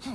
You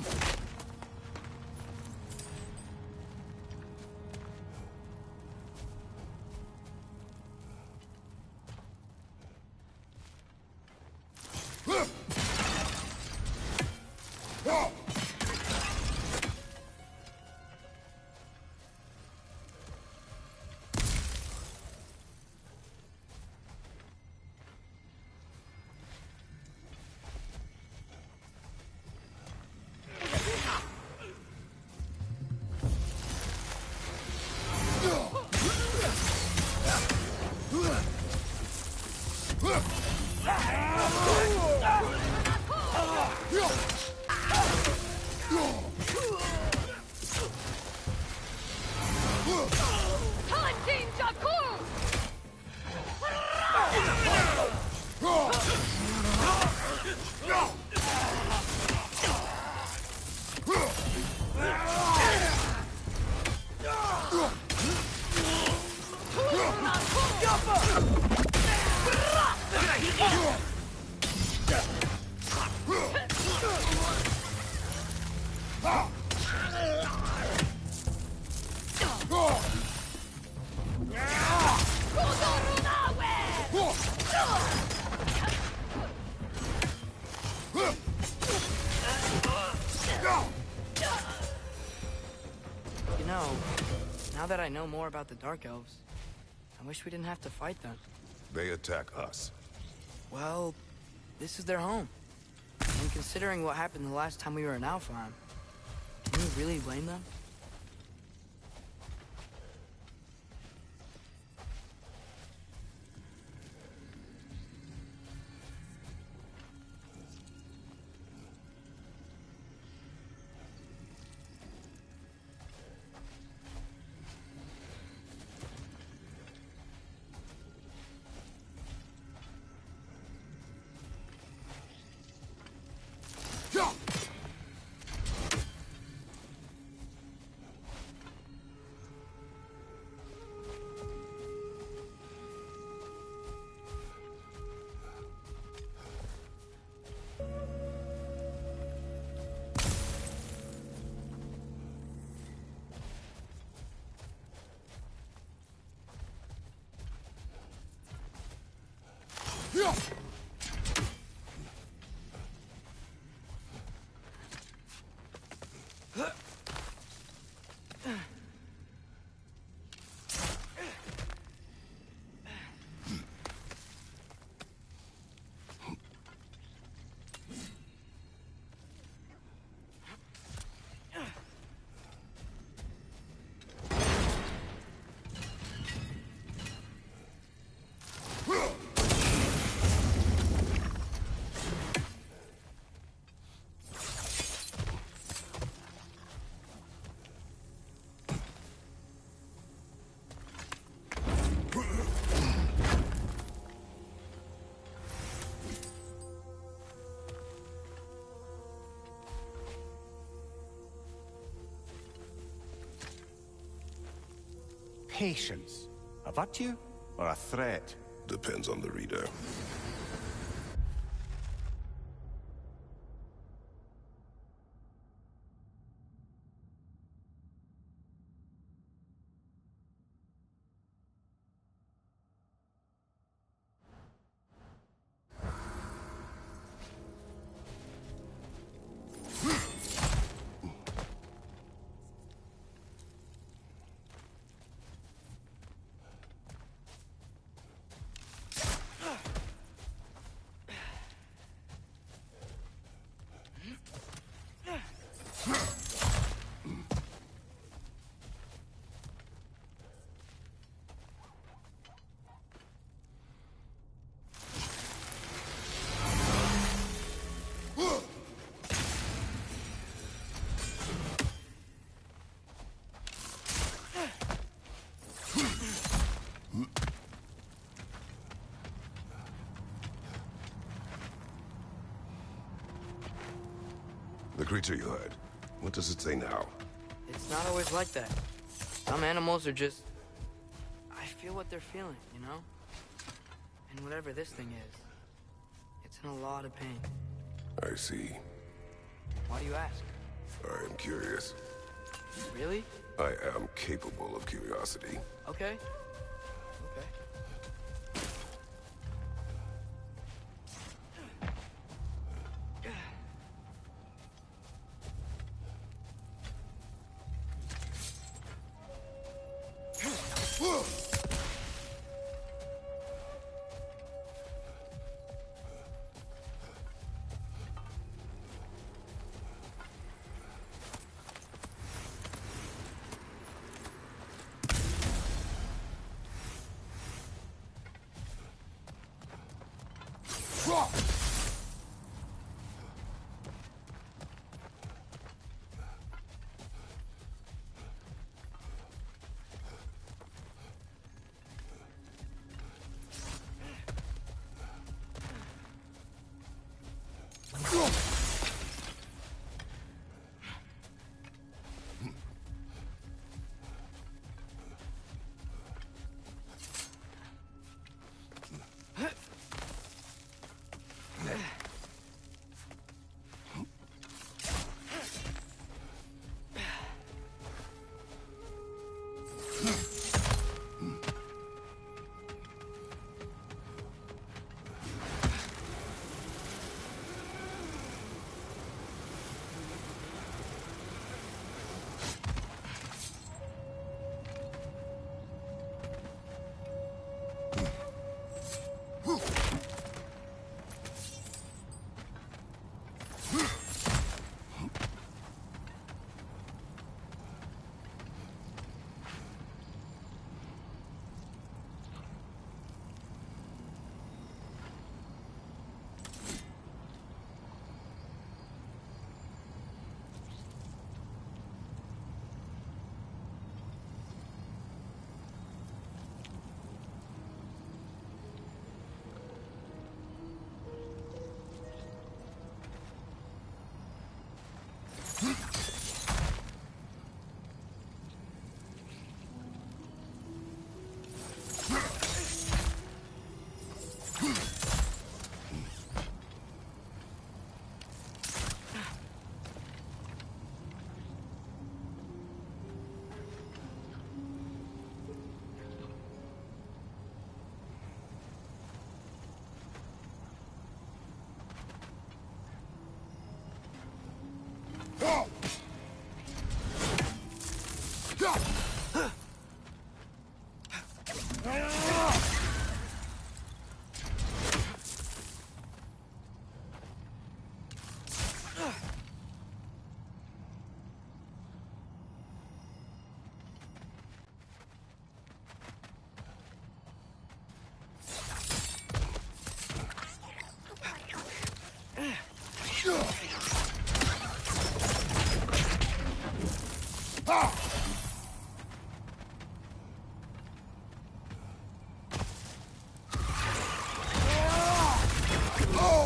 know, now that I know more about the Dark Elves, I wish we didn't have to fight them. They attack us. Well, this is their home. And considering what happened the last time we were in Alfheim, can you really blame them? Patience. A virtue or a threat? Depends on the reader. The creature you heard, what does it say now? It's not always like that. Some animals are just... I feel what they're feeling, you know? And whatever this thing is, it's in a lot of pain. I see. Why do you ask? I am curious. Really? I am capable of curiosity. Okay. Okay.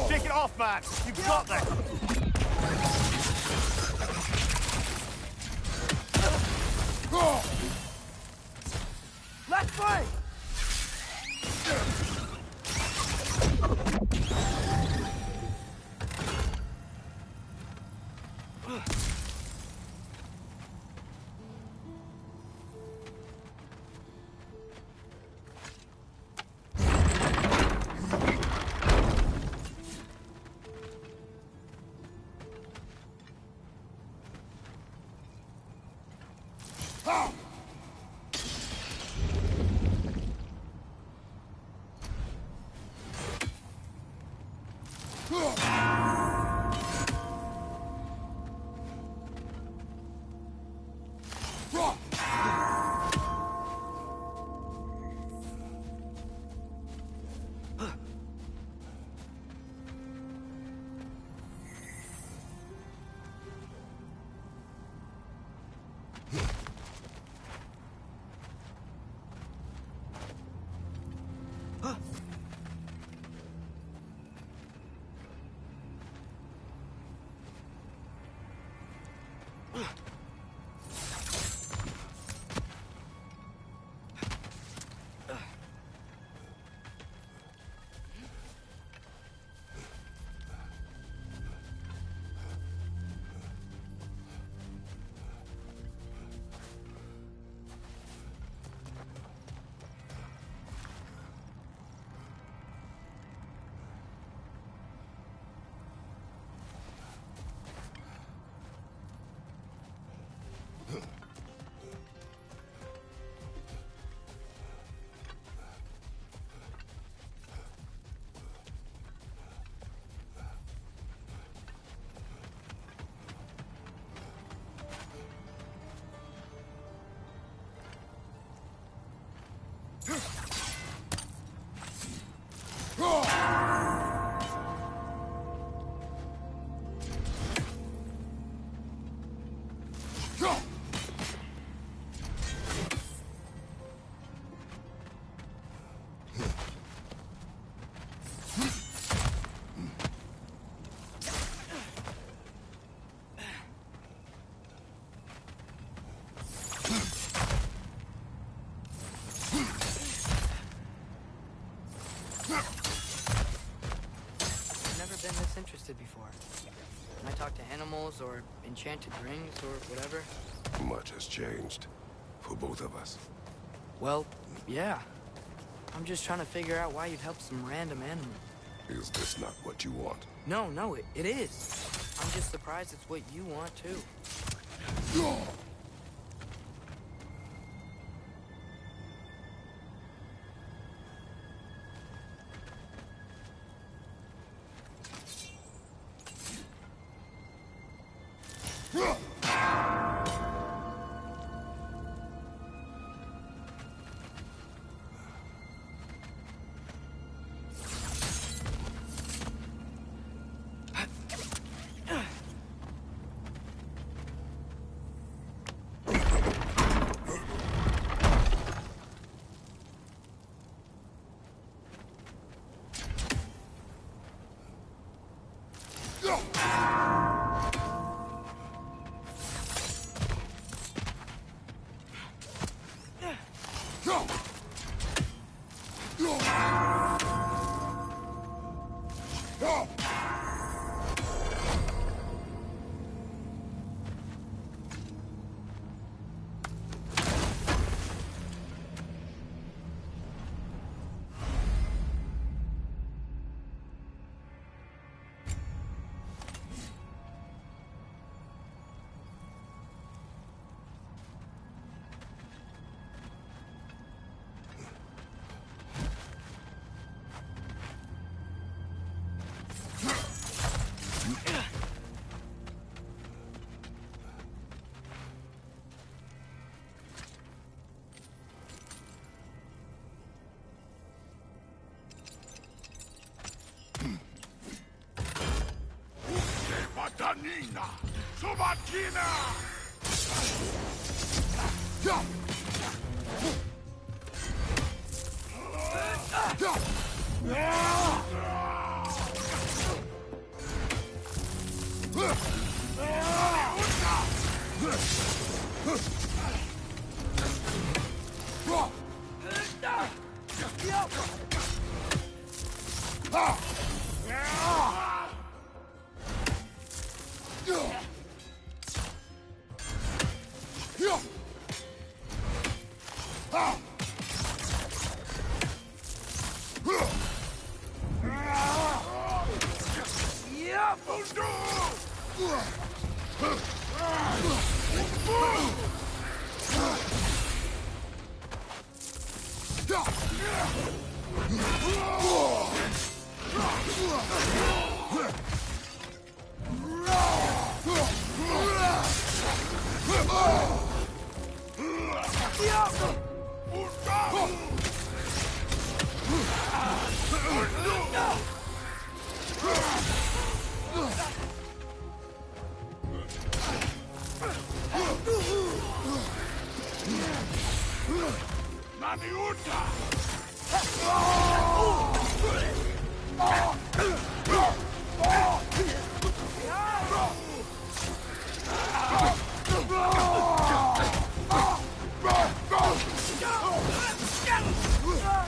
Shake it off, man! You've got this! Left way! enchanted rings or whatever? Much has changed. For both of us. Well, yeah. I'm just trying to figure out why you'd help some random animal. Is this not what you want? No, it is. I'm just surprised it's what you want, too. Patanina! Subatina!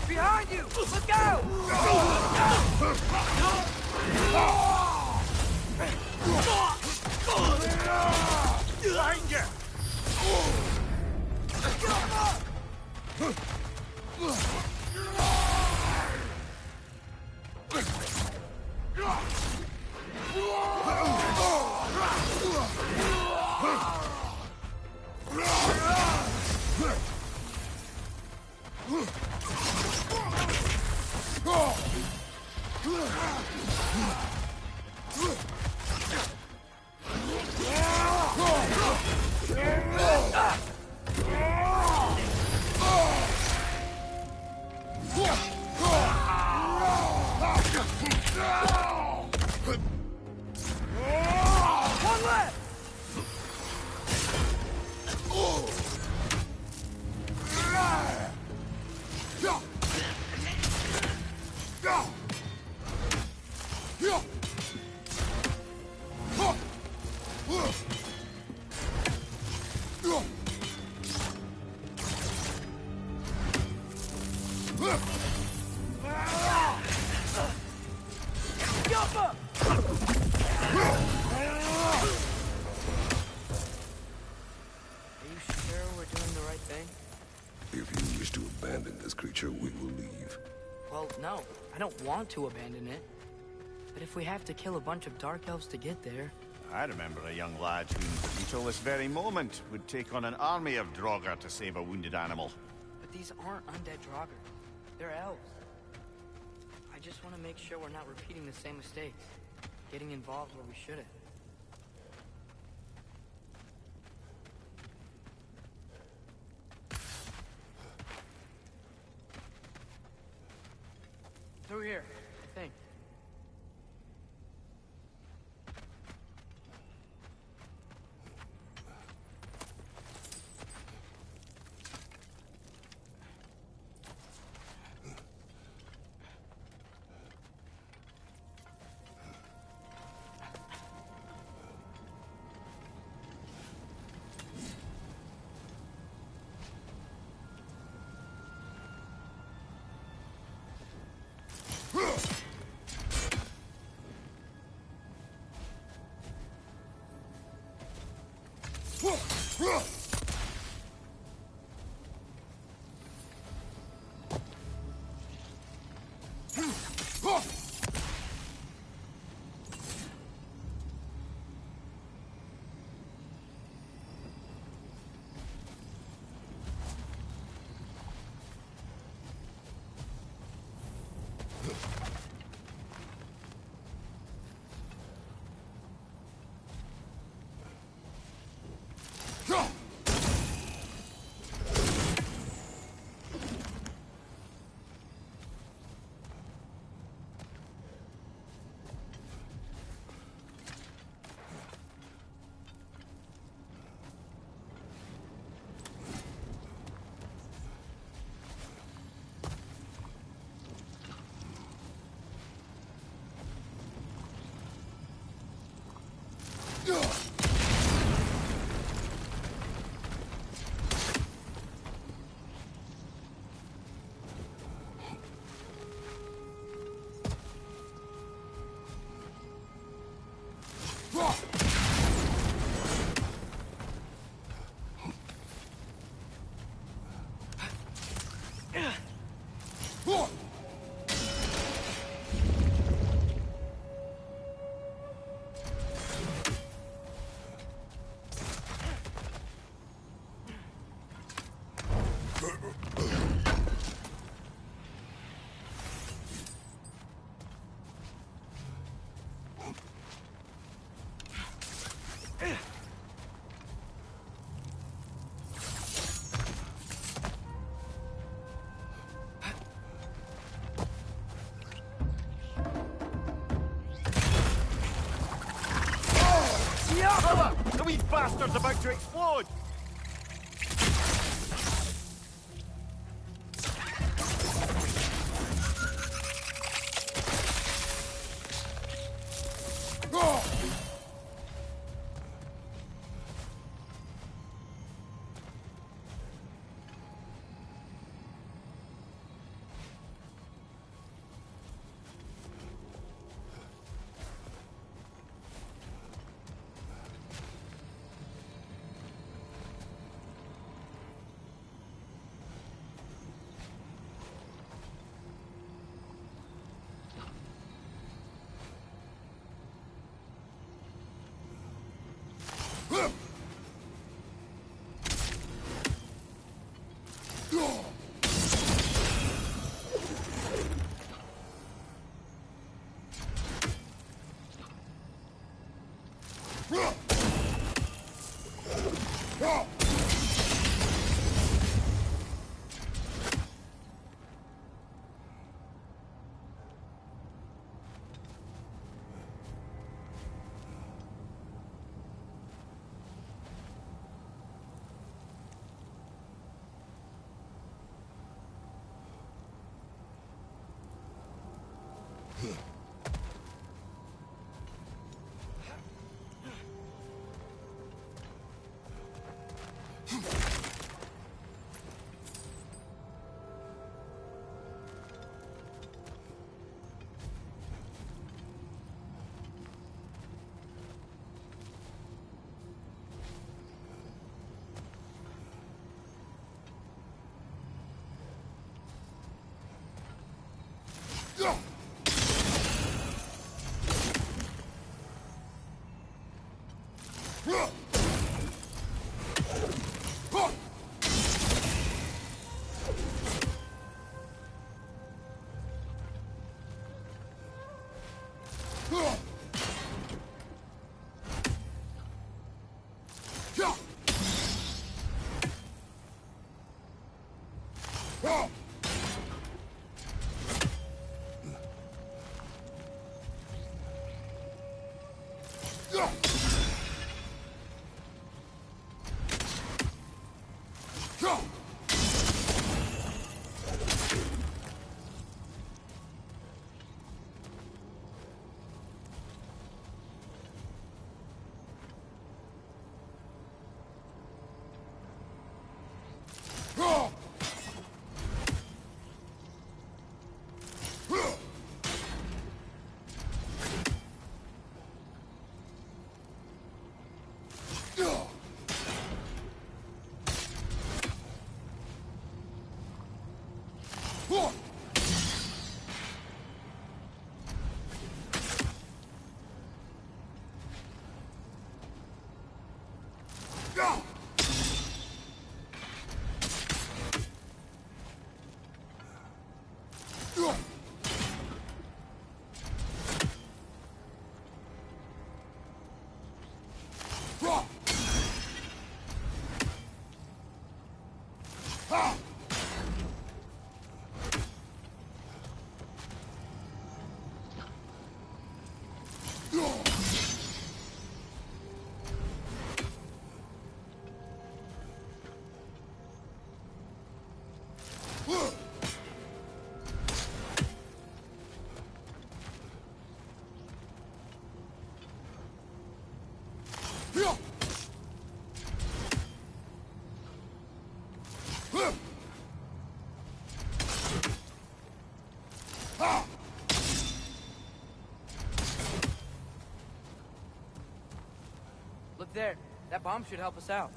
Behind you! Look out! right thing? If you wish to abandon this creature, we will leave. Well, no. I don't want to abandon it. But if we have to kill a bunch of Dark Elves to get there... I remember a young lad who, until this very moment, would take on an army of Draugr to save a wounded animal. But these aren't undead Draugr. They're elves. I just want to make sure we're not repeating the same mistakes. Getting involved where we shouldn't. Through here, I think. The wee bastard's about to explode! Look there. That bomb should help us out.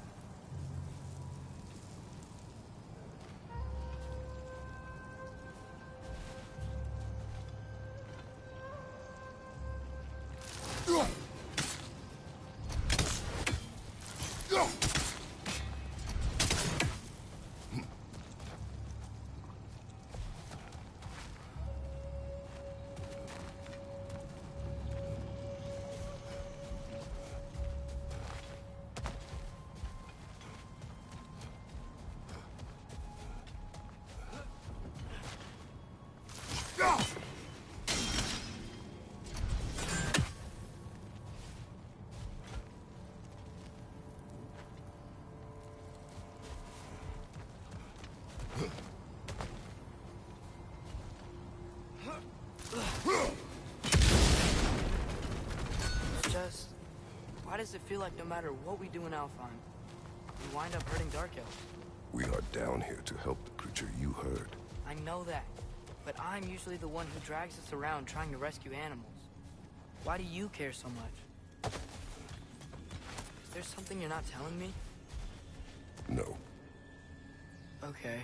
It's just, why does it feel like no matter what we do in Alfheim, we wind up hurting Dark Elves? We are down here to help the creature you heard. I know that, but I'm usually the one who drags us around trying to rescue animals. Why do you care so much? Is there something you're not telling me? No. Okay.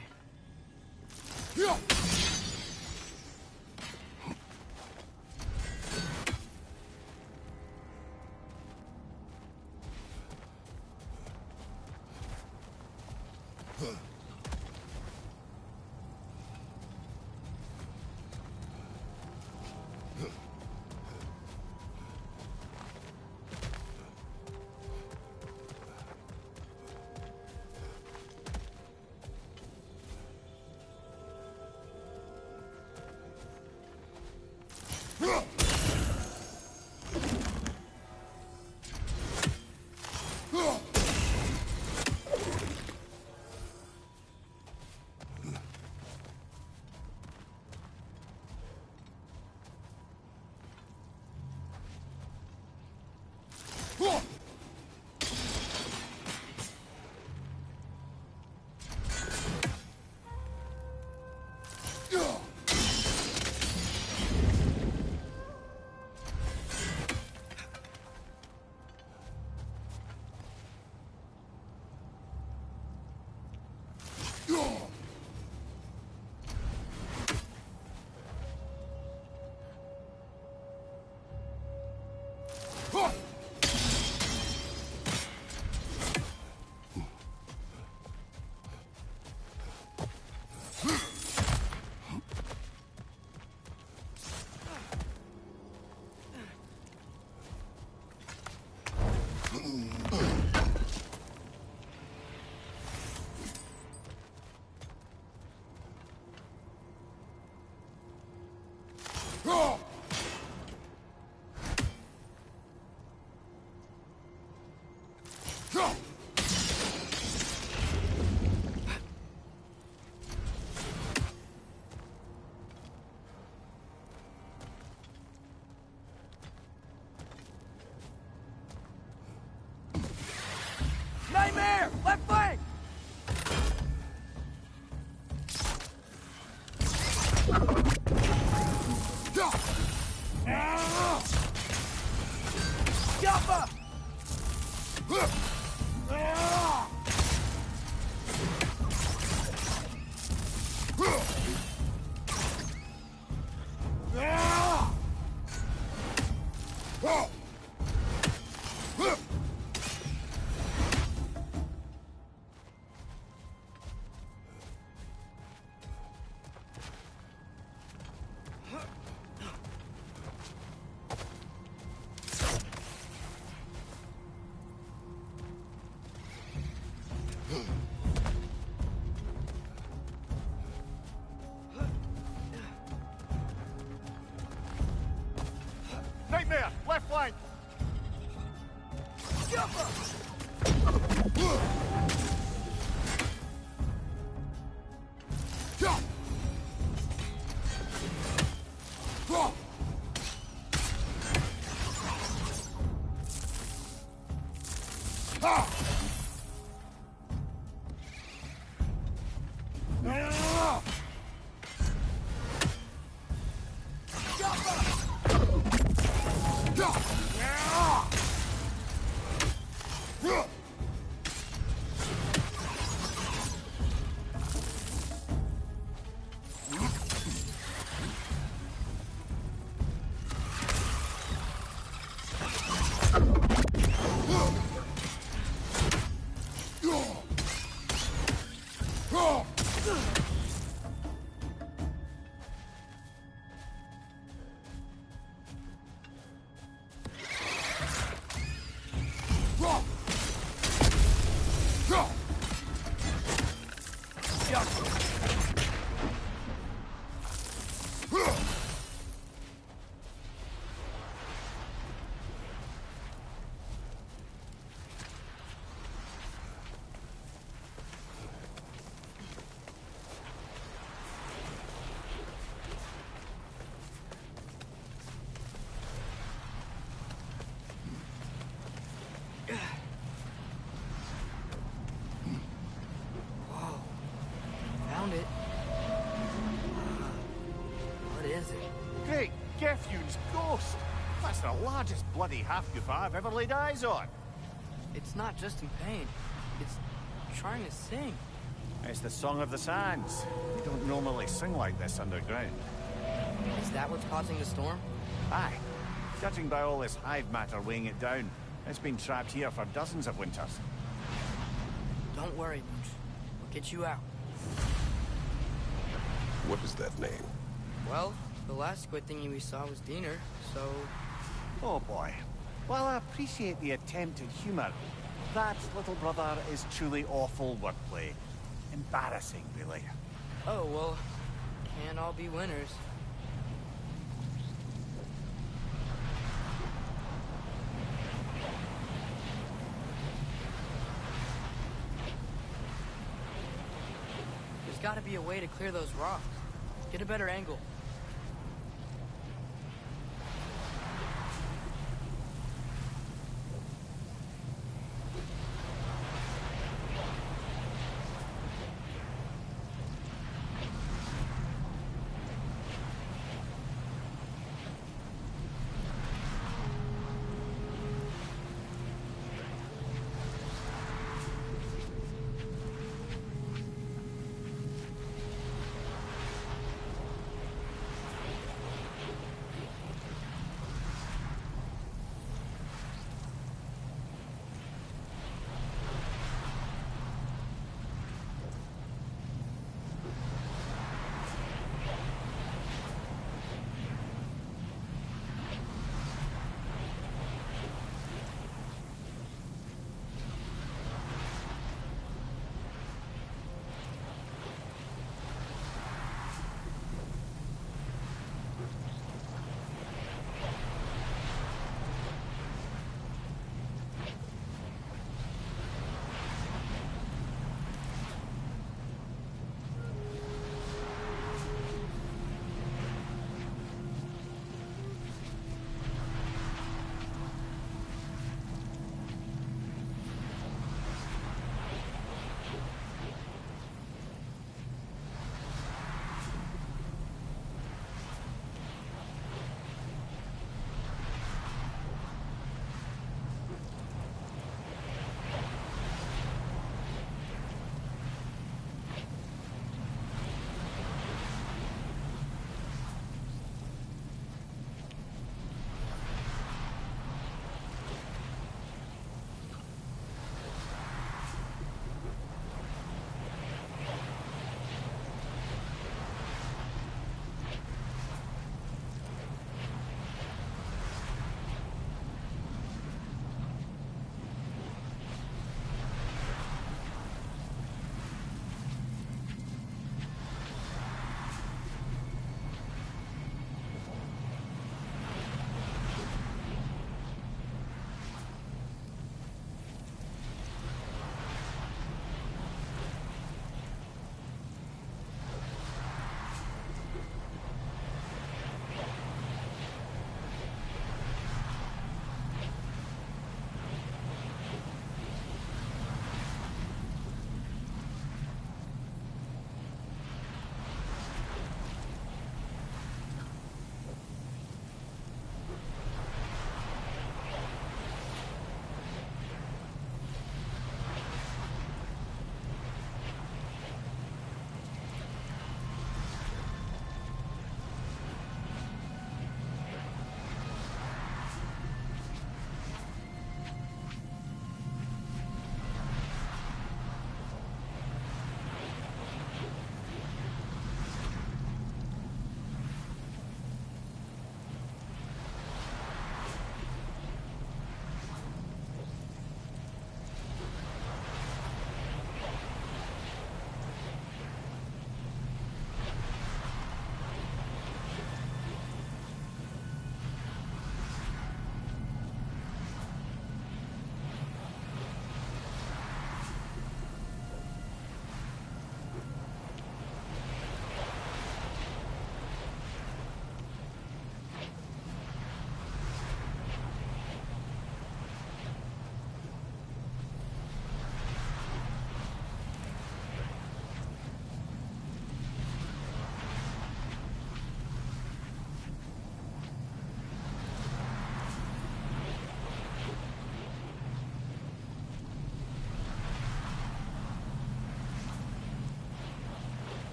Nightmare! Left flank! Yappa! Nightmare! Left flank! Whoa. Found it. What is it? Great Gefyun's ghost! That's the largest bloody half-goof I've ever laid eyes on. It's not just in pain. It's trying to sing. It's the Song of the Sands. We don't normally sing like this underground. Is that what's causing the storm? Aye. Judging by all this hive matter weighing it down, it's been trapped here for dozens of winters. Don't worry, Mooch. We'll get you out. What is that name? Well, the last squid thingy we saw was Diener, so... Oh boy. While I appreciate the attempt at humor, that, little brother, is truly awful wordplay. Embarrassing, really. Oh, well, can't all be winners. There's gotta be a way to clear those rocks. Get a better angle.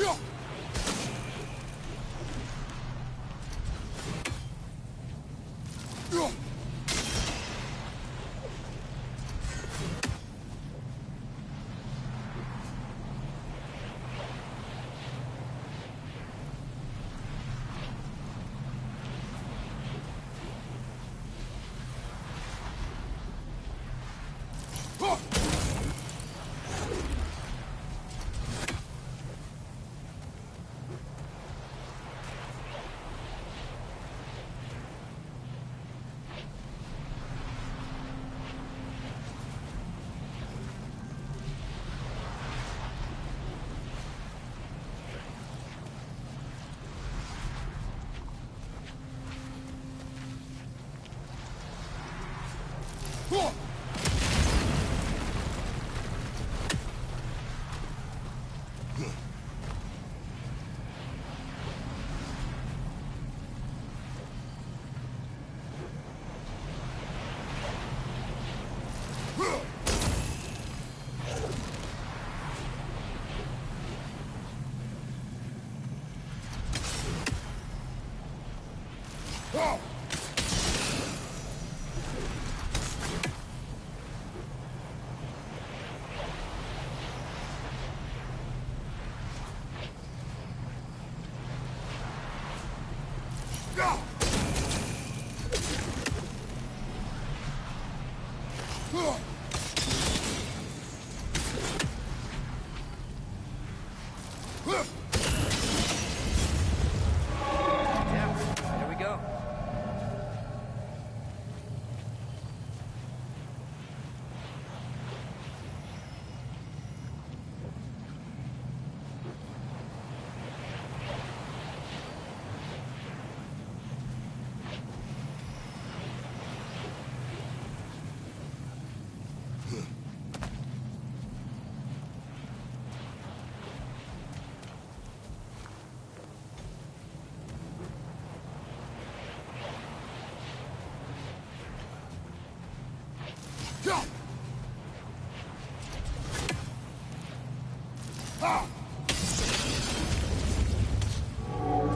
Yeah, there we go.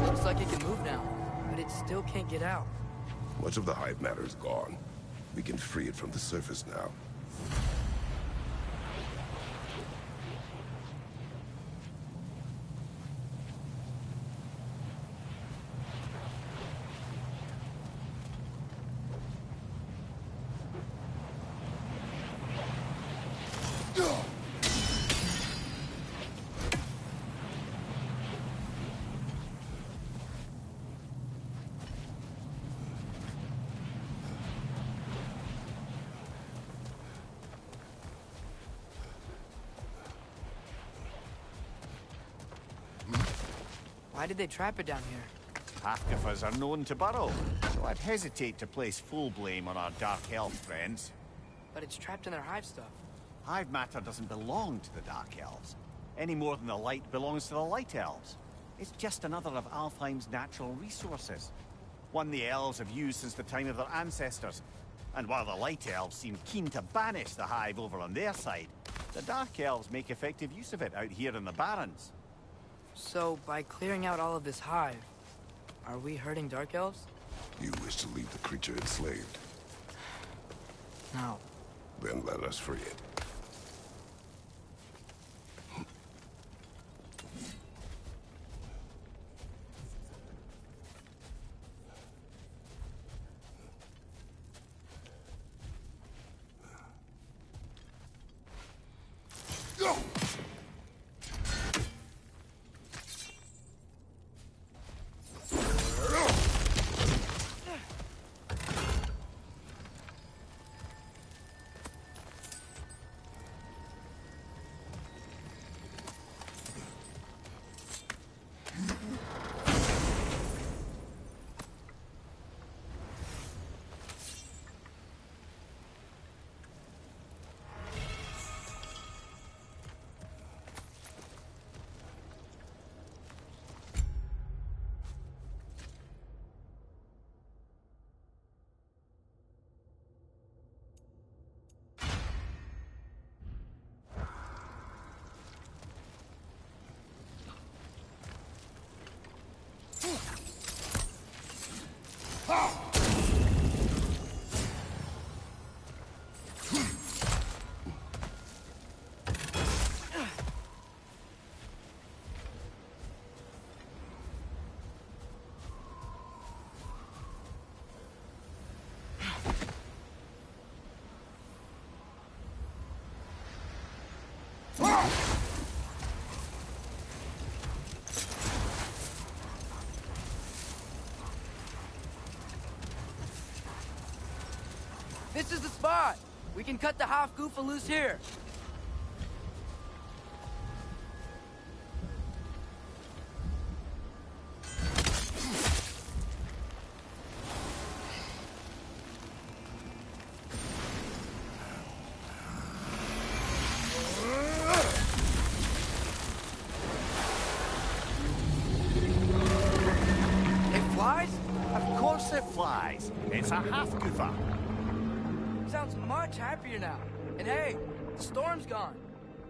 Looks like it can move now, but it still can't get out. Much of the hive matter is gone. We can free it from the surface now. Why did they trap it down here? Half of us are known to burrow, so I'd hesitate to place full blame on our Dark Elf friends. But it's trapped in their hive stuff. Hive matter doesn't belong to the Dark Elves, any more than the light belongs to the Light Elves. It's just another of Alfheim's natural resources. One the elves have used since the time of their ancestors. And while the Light Elves seem keen to banish the hive over on their side, the Dark Elves make effective use of it out here in the Barrens. So, by clearing out all of this hive, are we hurting Dark Elves? You wish to leave the creature enslaved. No. Then let us free it. This is the spot! We can cut the half Goofa loose here. It flies? Of course it flies. It's a half goofa. Sounds much happier now. And hey, the storm's gone.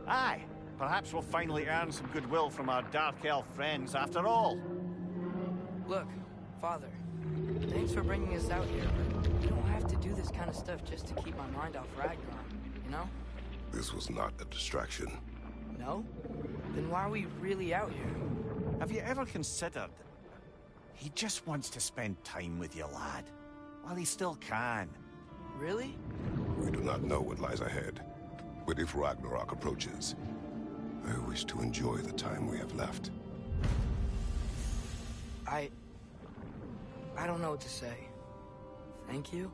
Aye, perhaps we'll finally earn some goodwill from our Dark Elf friends after all. Look, Father, thanks for bringing us out here, but you don't have to do this kind of stuff just to keep my mind off Ragnarok, you know? This was not a distraction. No? Then why are we really out here? Have you ever considered he just wants to spend time with you, lad? While he still can. Really? We do not know what lies ahead. But if Ragnarok approaches, I wish to enjoy the time we have left. I don't know what to say. Thank you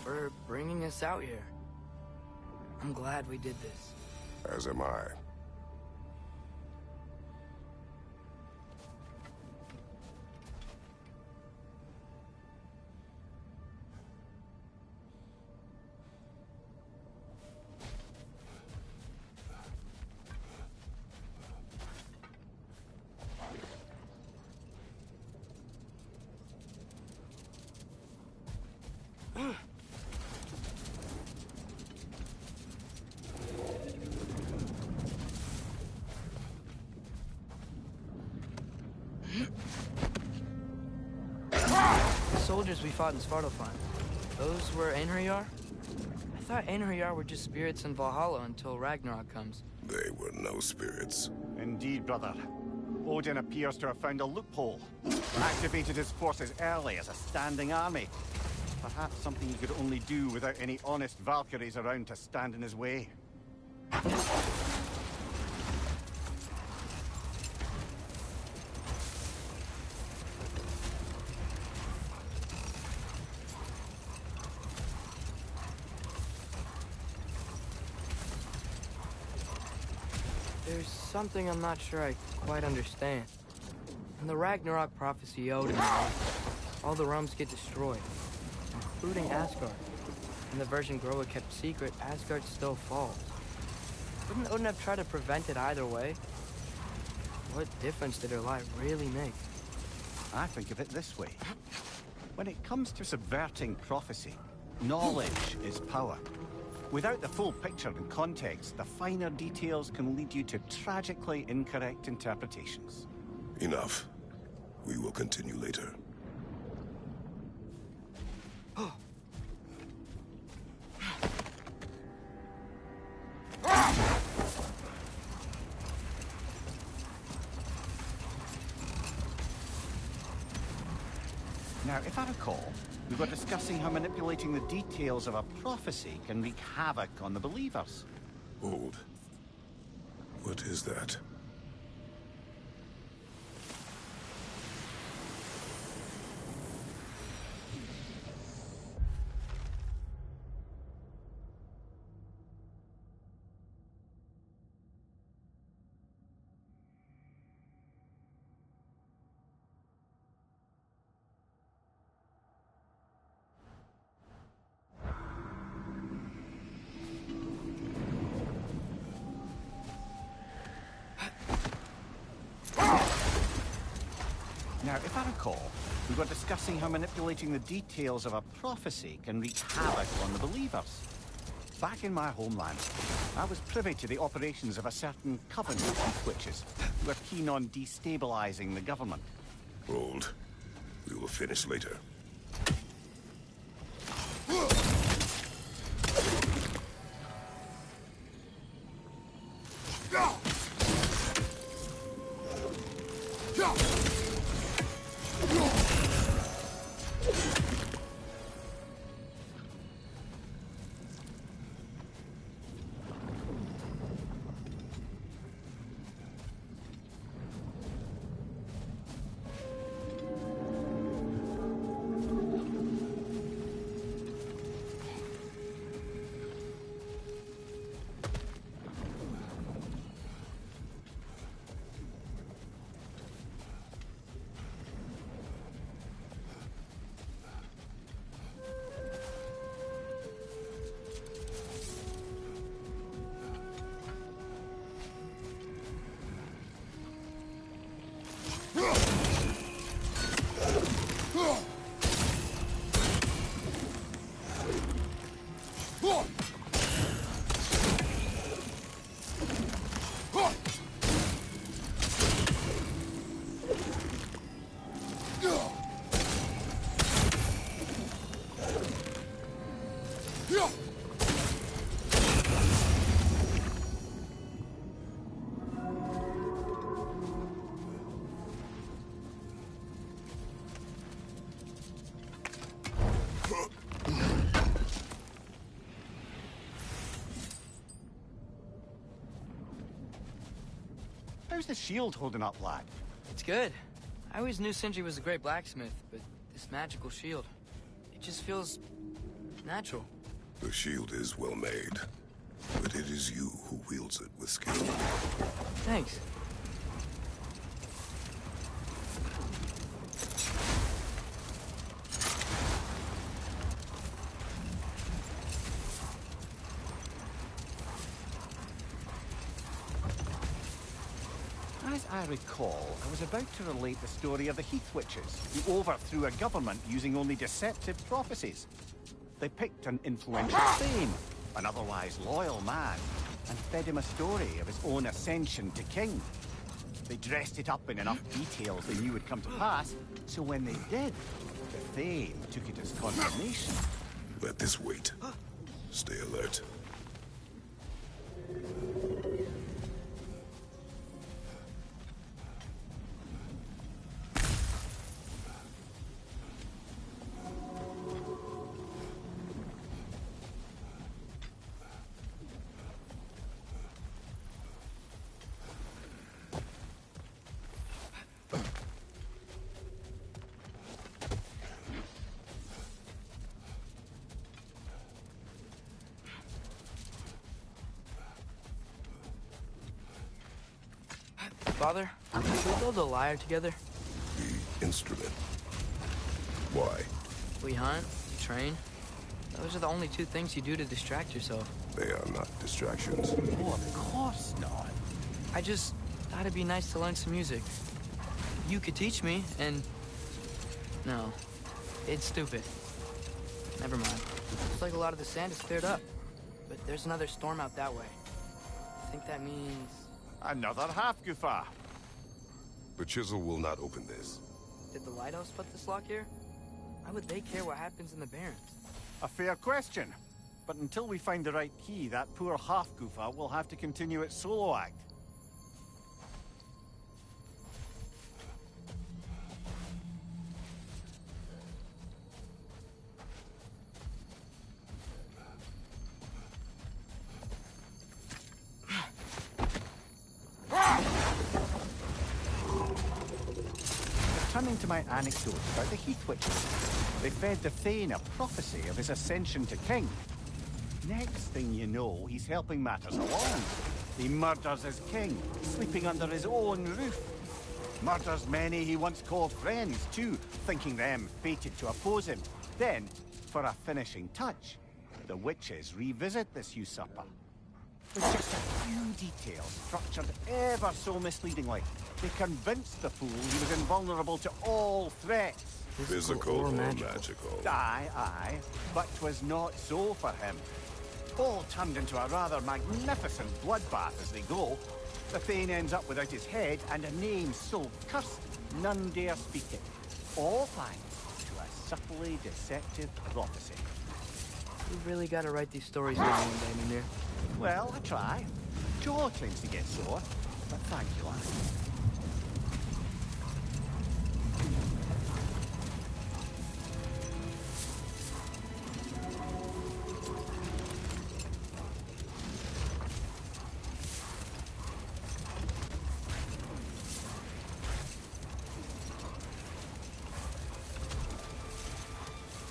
for bringing us out here. I'm glad we did this. As am I. The soldiers we fought in Svartalfheim, those were Einherjar? I thought Einherjar were just spirits in Valhalla until Ragnarok comes. They were no spirits. Indeed, brother. Odin appears to have found a loophole. Activated his forces early as a standing army. Perhaps something he could only do without any honest Valkyries around to stand in his way. There's something I'm not sure I quite understand. In the Ragnarok prophecy Odin made, all the realms get destroyed, including Asgard. In the version Groa kept secret, Asgard still falls. Wouldn't Odin have tried to prevent it either way? What difference did her lie really make? I think of it this way. When it comes to subverting prophecy, knowledge is power. Without the full picture and context, the finer details can lead you to tragically incorrect interpretations. Enough. We will continue later. Now, if I recall, we were discussing how manipulating the details of a prophecy can wreak havoc on the believers. Hold. What is that? Now, if I recall, we were discussing how manipulating the details of a prophecy can wreak havoc on the believers. Back in my homeland, I was privy to the operations of a certain coven of Heath Witches who were keen on destabilizing the government. Hold. We will finish later. How's the shield holding up, lad? It's good. I always knew Sindri was a great blacksmith, but this magical shield, it just feels natural. The shield is well made, but it is you who wields it with skill. Thanks. As I recall, I was about to relate the story of the Heath Witches, who overthrew a government using only deceptive prophecies. They picked an influential Thane, an otherwise loyal man, and fed him a story of his own ascension to king. They dressed it up in enough details they knew would come to pass, so when they did, the Thane took it as confirmation. Let this wait. Stay alert. Father, should we build a lyre together? The instrument. Why? We hunt, we train. Those are the only two things you do to distract yourself. They are not distractions. Oh, of course not. I just thought it'd be nice to learn some music. You could teach me, and... No. It's stupid. Never mind. Looks like a lot of the sand is cleared up. But there's another storm out that way. I think that means... Another half-goofa. The chisel will not open this. Did the lighthouse put this lock here? Why would they care what happens in the Barrens? A fair question. But until we find the right key, that poor half-goofa will have to continue its solo act. Returning to my anecdote about the Heath Witches, they fed the Thane a prophecy of his ascension to king. Next thing you know, he's helping matters along. He murders his king, sleeping under his own roof. Murders many he once called friends, too, thinking them fated to oppose him. Then, for a finishing touch, the witches revisit this usurper. With just a few details structured ever so misleadingly, they convinced the fool he was invulnerable to all threats. Physical or magical. Aye, but 'twas not so for him. All turned into a rather magnificent bloodbath as they go. The Thane ends up without his head and a name so cursed none dare speak it. All thanks to a subtly deceptive prophecy. You really gotta write these stories down one day, Mimir. Well, I try. Jaw claims to get sore, but thank you, lad.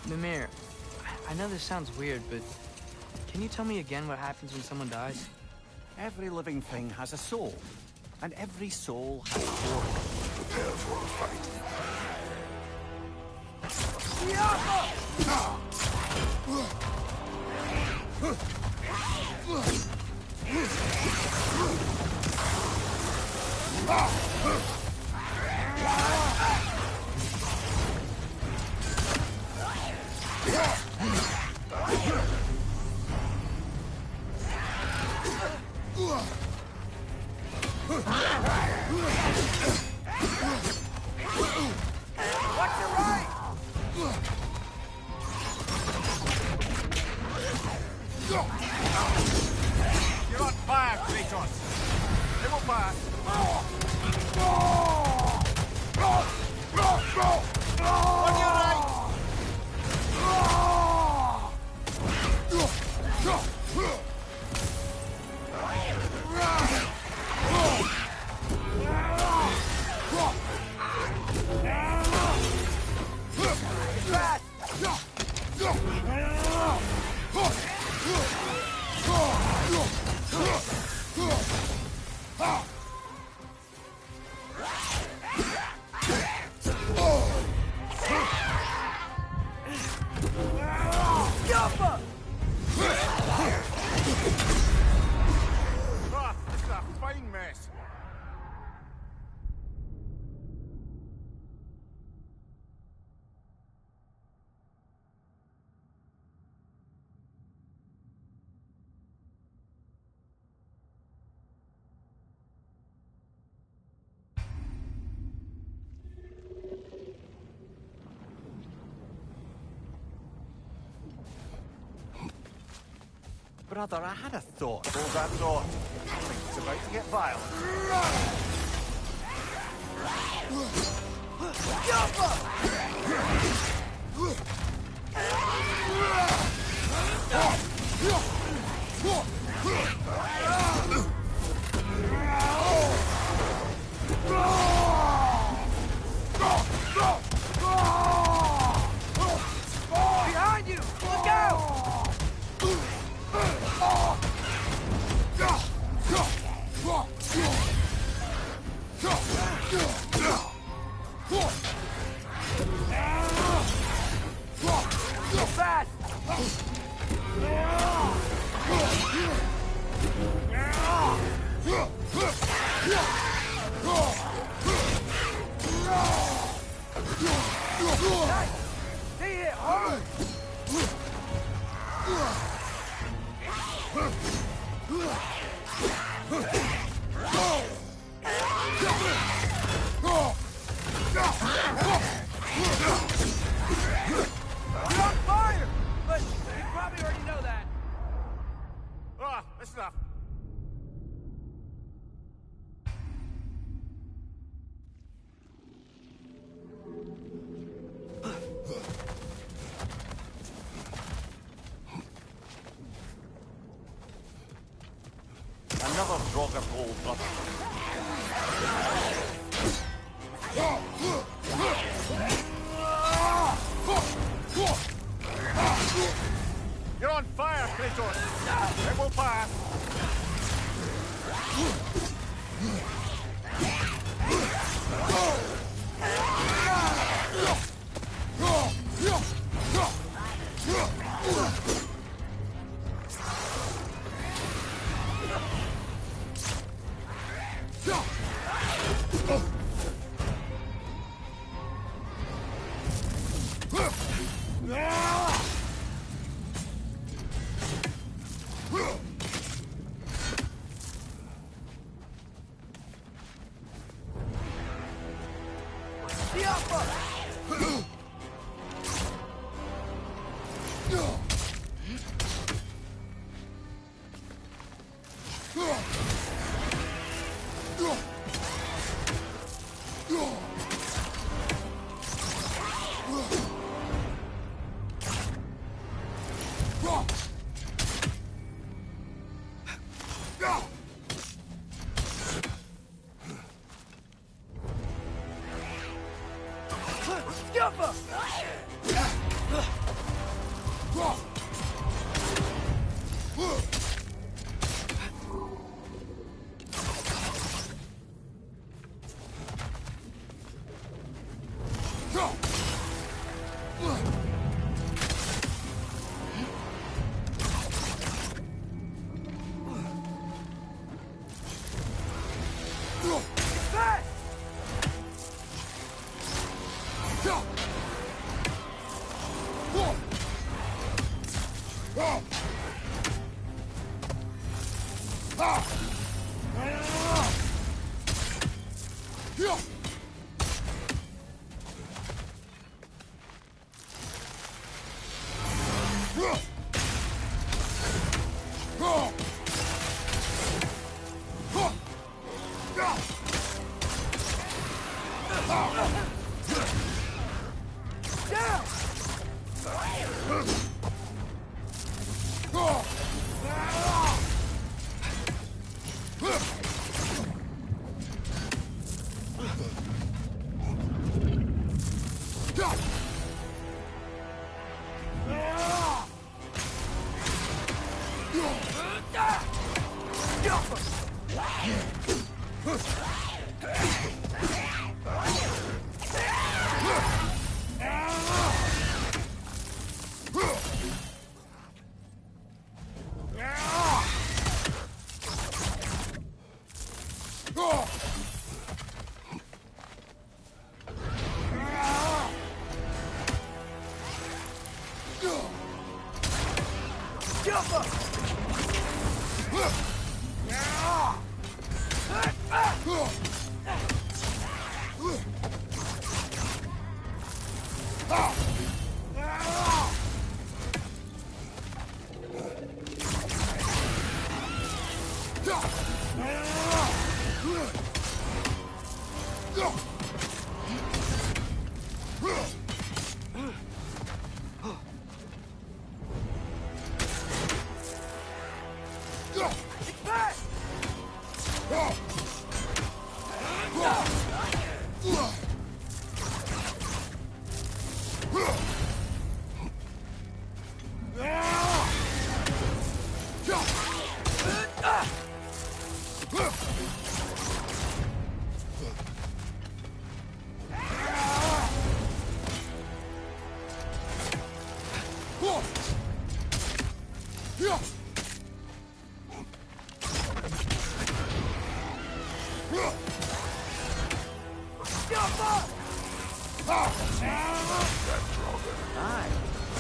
Mimir, I know this sounds weird, but can you tell me again what happens when someone dies? Every living thing has a soul, and every soul has a story. Prepare for a fight. You're on fire, Kratos! They will pass! On your right! This is a fine mess. Brother, I had a thought. Hold that thought. I think it's about to get violent. Behind you! Look out! Go fast! Stay here, hard! You're on fire! But you probably already know that. Ah, that's enough. Another Draugr gold, brother. You're on fire, Kratos! It will pass! Aye.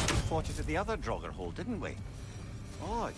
We fought it at the other Draugr hole, didn't we? Odd.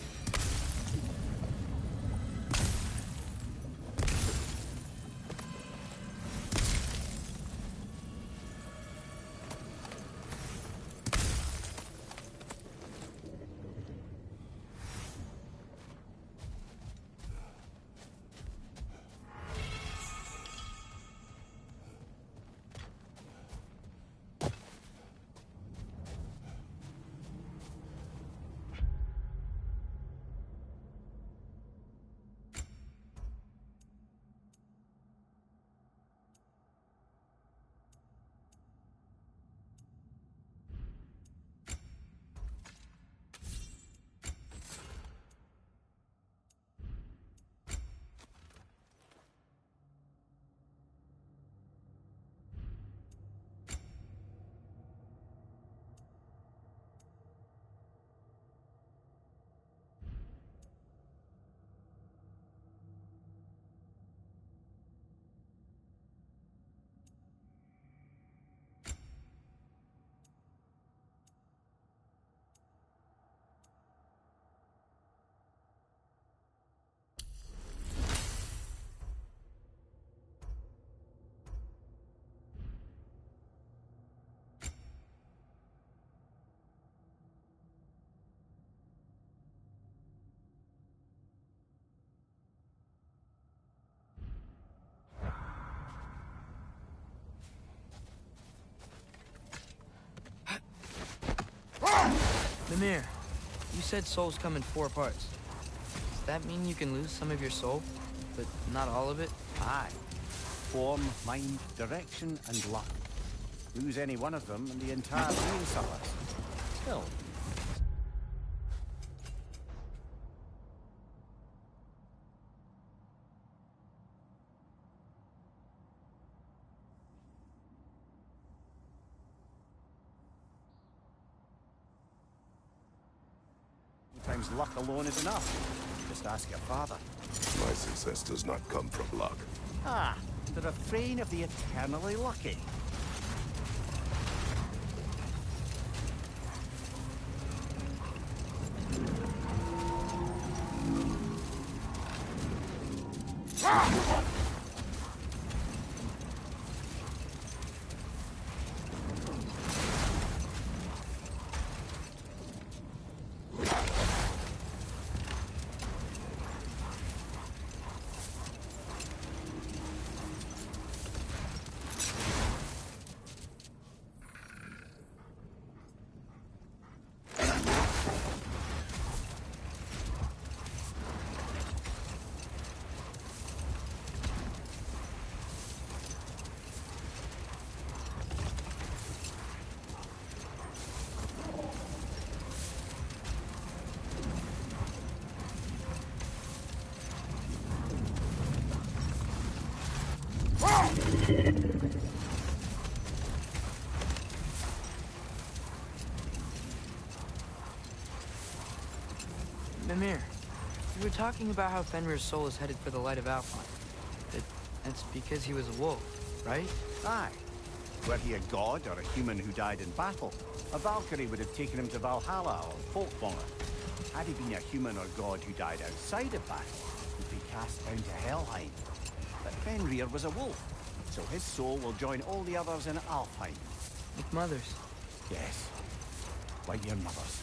Mimir, you said souls come in 4 parts. Does that mean you can lose some of your soul, but not all of it? Aye. Form, mind, direction, and luck. Lose any one of them, and the entire plane suffers. Still. Sometimes luck alone is enough. Just ask your father. My success does not come from luck. Ah, the refrain of the eternally lucky. Mimir, you were talking about how Fenrir's soul is headed for the light of Alfheim. That's because he was a wolf, right? Aye. Were he a god or a human who died in battle, a Valkyrie would have taken him to Valhalla or Folkmonger. Had he been a human or god who died outside of battle, he'd be cast down to Helheim. But Fenrir was a wolf, so his soul will join all the others in Alfheim. Like mothers. Yes, like your mothers.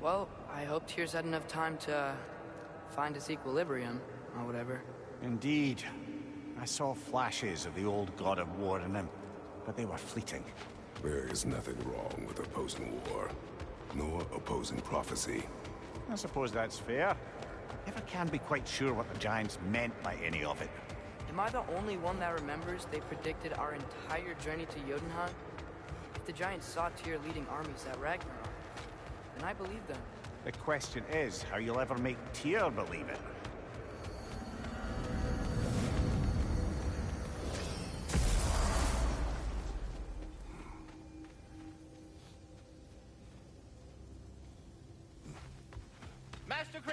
Well, I hope Tyr's had enough time to find his equilibrium, or whatever. Indeed. I saw flashes of the old god of war in him, but they were fleeting. There is nothing wrong with opposing war, nor opposing prophecy. I suppose that's fair. Never can be quite sure what the Giants meant by any of it. Am I the only one that remembers they predicted our entire journey to Jotunheim? If the Giants saw Tyr leading armies at Ragnarok, then I believe them. The question is how you'll ever make Tyr believe it.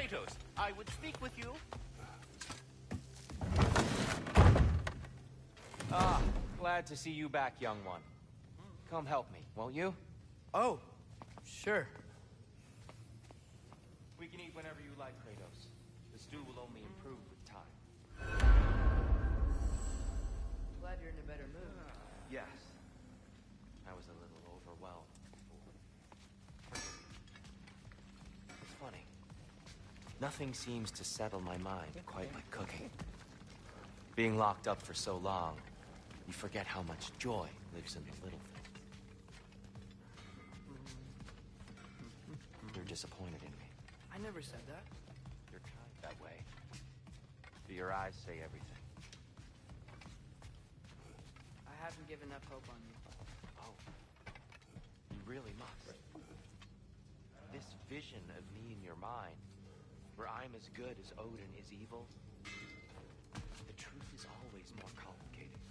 Kratos, I would speak with you. Ah, glad to see you back, young one. Come help me, won't you? Oh, sure. We can eat whenever you like, Kratos. The stew will only improve with time. Glad you're in a better mood. Yes. I was a little overwhelmed before. It's funny. Nothing seems to settle my mind quite like cooking. Being locked up for so long, you forget how much joy lives in the little things. You're disappointed in me. I never said that. You're kind that way. But your eyes say everything. I haven't given up hope on you. Oh. You really must. This vision of me in your mind, where I'm as good as Odin is evil, the truth is always more complicated.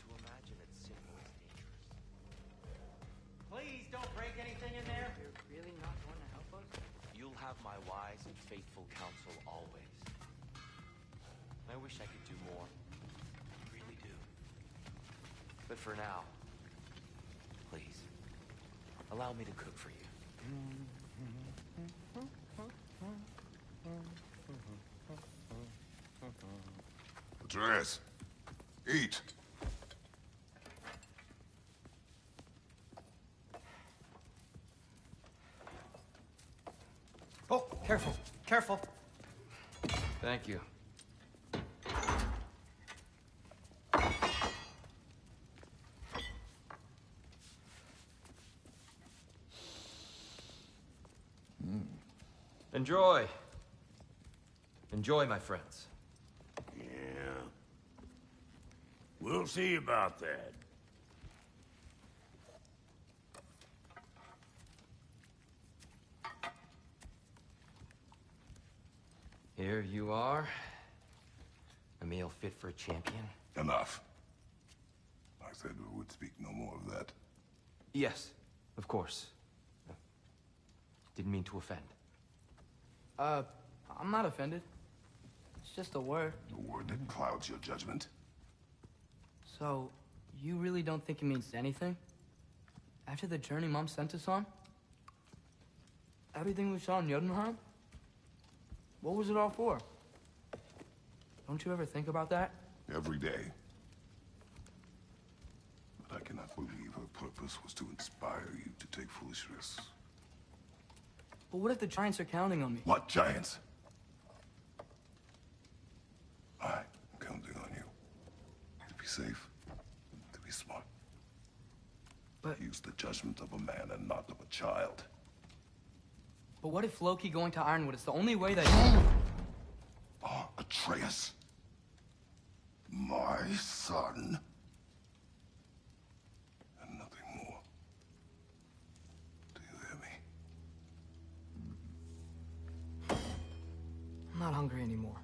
To imagine it's simple is dangerous. Please don't break anything in there. You're really not going to help us? You'll have my wise and faithful counsel always. I wish I could do more. I really do. But for now, please, allow me to cook for you. Atreus, eat. Oh, careful, careful. Thank you. Enjoy. Enjoy, my friends. Yeah. We'll see about that. Here you are. A meal fit for a champion. Enough. I said we would speak no more of that. Yes, of course. Didn't mean to offend. I'm not offended. It's just a word. A word that clouds your judgment. So, you really don't think it means anything? After the journey Mom sent us on? Everything we saw in Jotunheim? What was it all for? Don't you ever think about that? Every day. But I cannot believe her purpose was to inspire you to take foolish risks. But what if the Giants are counting on me? What giants? I'm counting on you. To be safe, to be smart. But- Use the judgment of a man and not of a child. But what if Loki going to Ironwood is the only way that... Oh, Atreus. My son. And nothing more. Do you hear me? I'm not hungry anymore.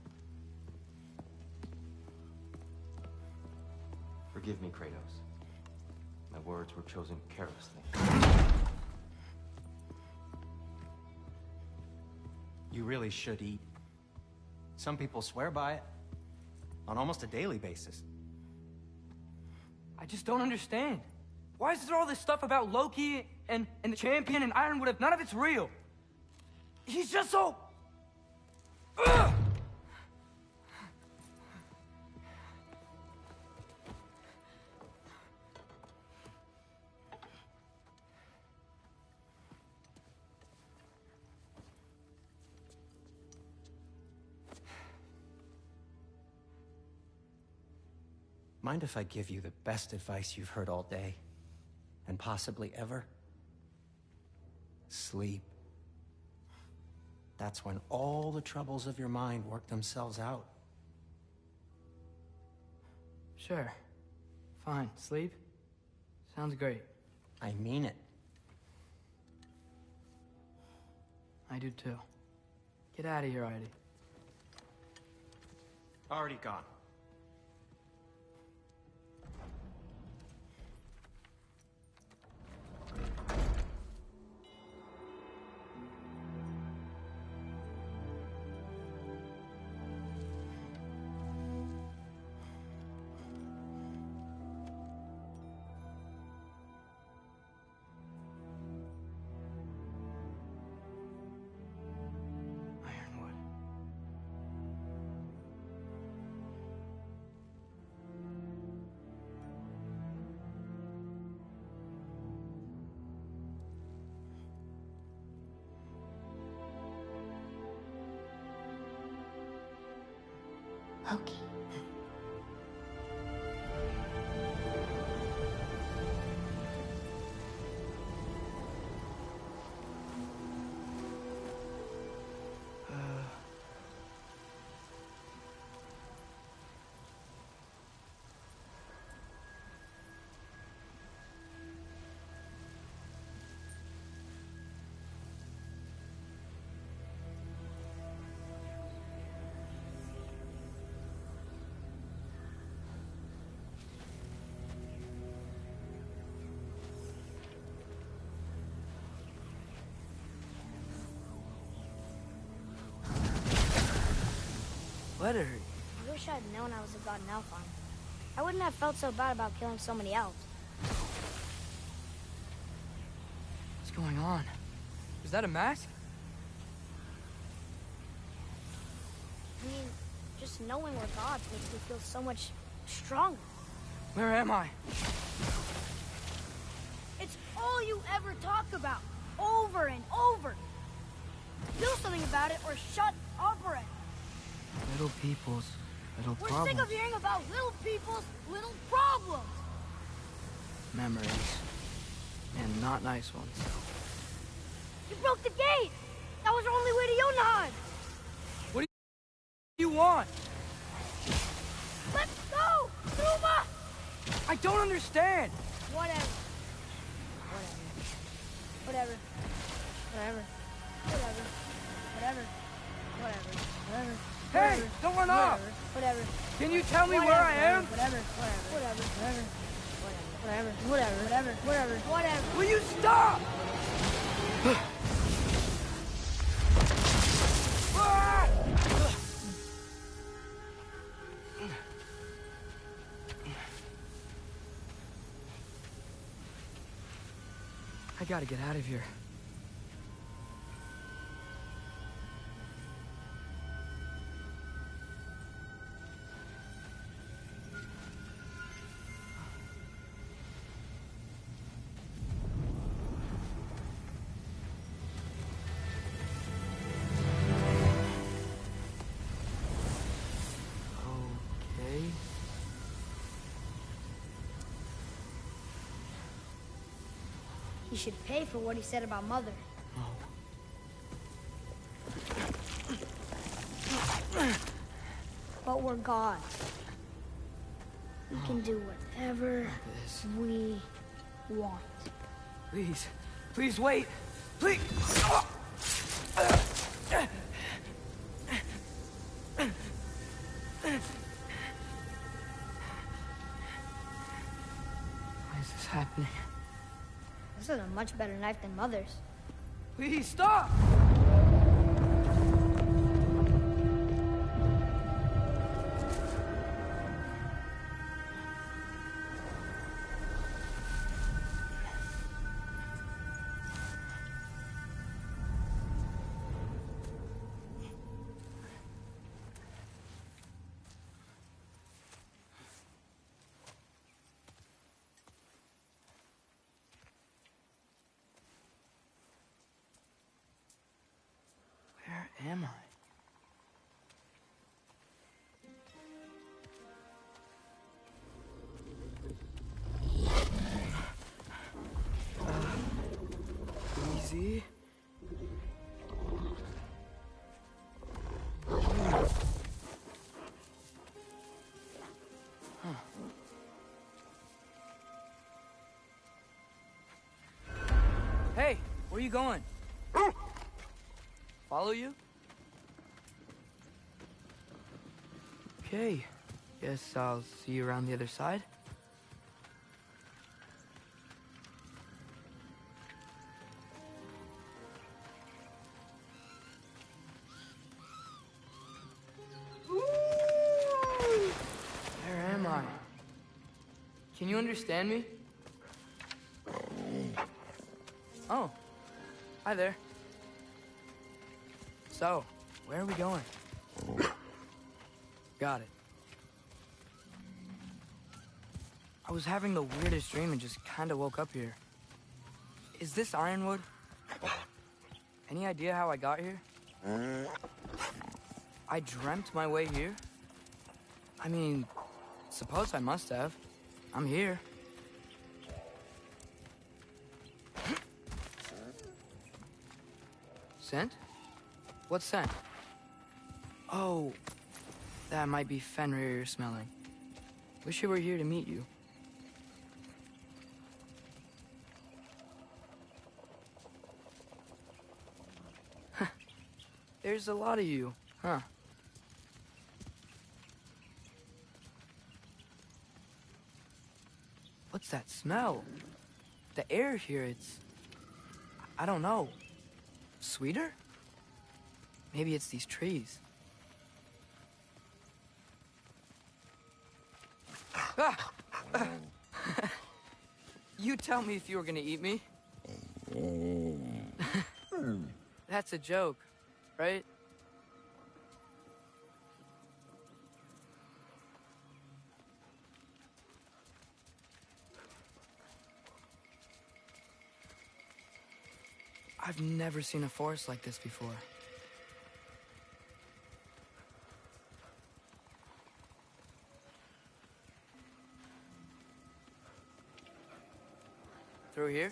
Forgive me, Kratos. My words were chosen carelessly. You really should eat. Some people swear by it. On almost a daily basis. I just don't understand. Why is there all this stuff about Loki and the champion and Ironwood if none of it's real? He's just so... Ugh! Mind if I give you the best advice you've heard all day? And possibly ever? Sleep. That's when all the troubles of your mind work themselves out. Sure. Fine. Sleep? Sounds great. I mean it. I do too. Get out of here, Heidi. Already gone. Okay. Let her. I wish I'd known I was a god in Alfheim. I wouldn't have felt so bad about killing so many elves. What's going on? Is that a mask? I mean, just knowing we're gods makes me feel so much stronger. Where am I? It's all you ever talk about, over and over. Do something about it or shut up already. Little people's little We're problems. sick of hearing about little people's little problems. Memories. And not nice ones. You broke the gate. That was our only way to Jotunheim. What do you want? Let's go, Zuma. I don't understand. Whatever. Whatever. Whatever. Whatever. Whatever. Whatever. Whatever. Hey, don't run off. Whatever. Can you tell me where I am? Whatever. Whatever. Whatever. Whatever. Whatever. Whatever. Whatever. Whatever. Will you stop? I gotta get out of here. Okay. He should pay for what he said about Mother. But we're gods. We can do whatever This. we want. Please. Please wait. Please. Why is this happening? This is a much better knife than Mother's. Please stop! Where am I? Easy. Hey, where you going? Follow you? Okay. Guess I'll see you around the other side. Where am I? Can you understand me? Oh. Hi there. So, where are we going? Got it. I was having the weirdest dream and just kinda woke up here. Is this Ironwood? Any idea how I got here? I dreamt my way here? I mean, suppose I must have. I'm here. Scent? What scent? Oh, that might be Fenrir you're smelling. Wish he were here to meet you. There's a lot of you, huh? What's that smell? The air here, I don't know. Sweeter? Maybe it's these trees. Ah! You tell me if you were gonna eat me. That's a joke, right? I've never seen a forest like this before. Through here?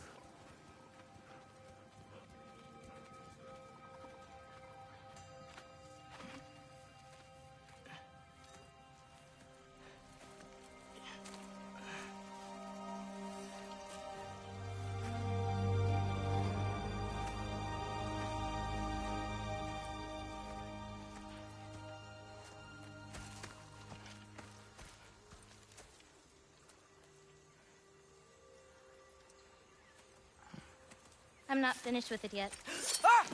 I'm not finished with it yet. Ah!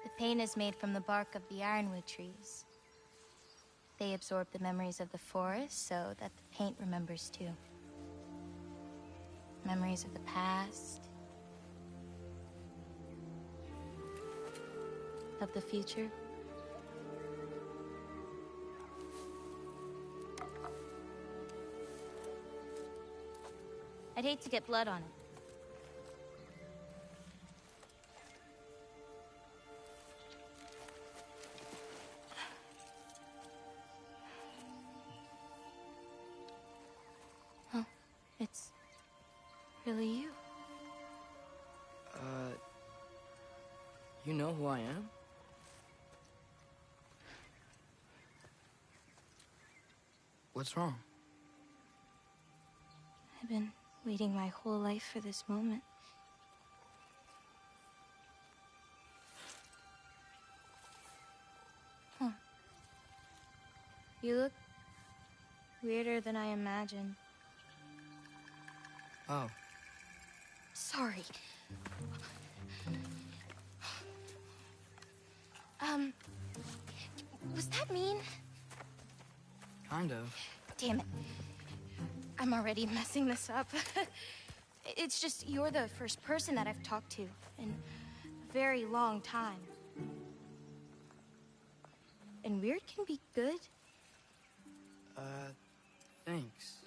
The paint is made from the bark of the ironwood trees. They absorb the memories of the forest so that the paint remembers too. Memories of the past. Of the future. I'd hate to get blood on it. Oh, it's really you. You know who I am? What's wrong? I've been waiting my whole life for this moment. Huh. You look weirder than I imagined. Oh. Sorry. Was that mean? Kind of. Damn it. I'm already messing this up. It's just you're the first person that I've talked to in a very long time. And weird can be good. Thanks.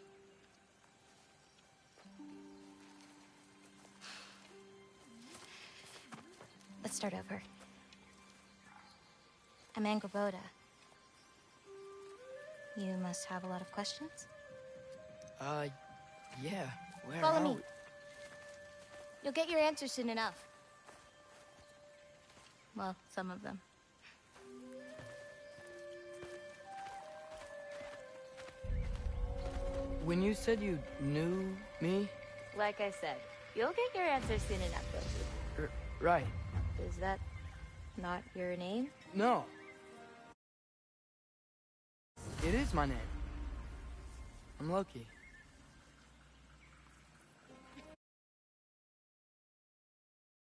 Let's start over. I'm Angrboda. You must have a lot of questions? Yeah. Where Follow are me. we? You'll get your answers soon enough. Well, some of them. When you said you knew me? Like I said, you'll get your answers soon enough, don't you? Right. Is that not your name? No. It is my name. I'm Loki.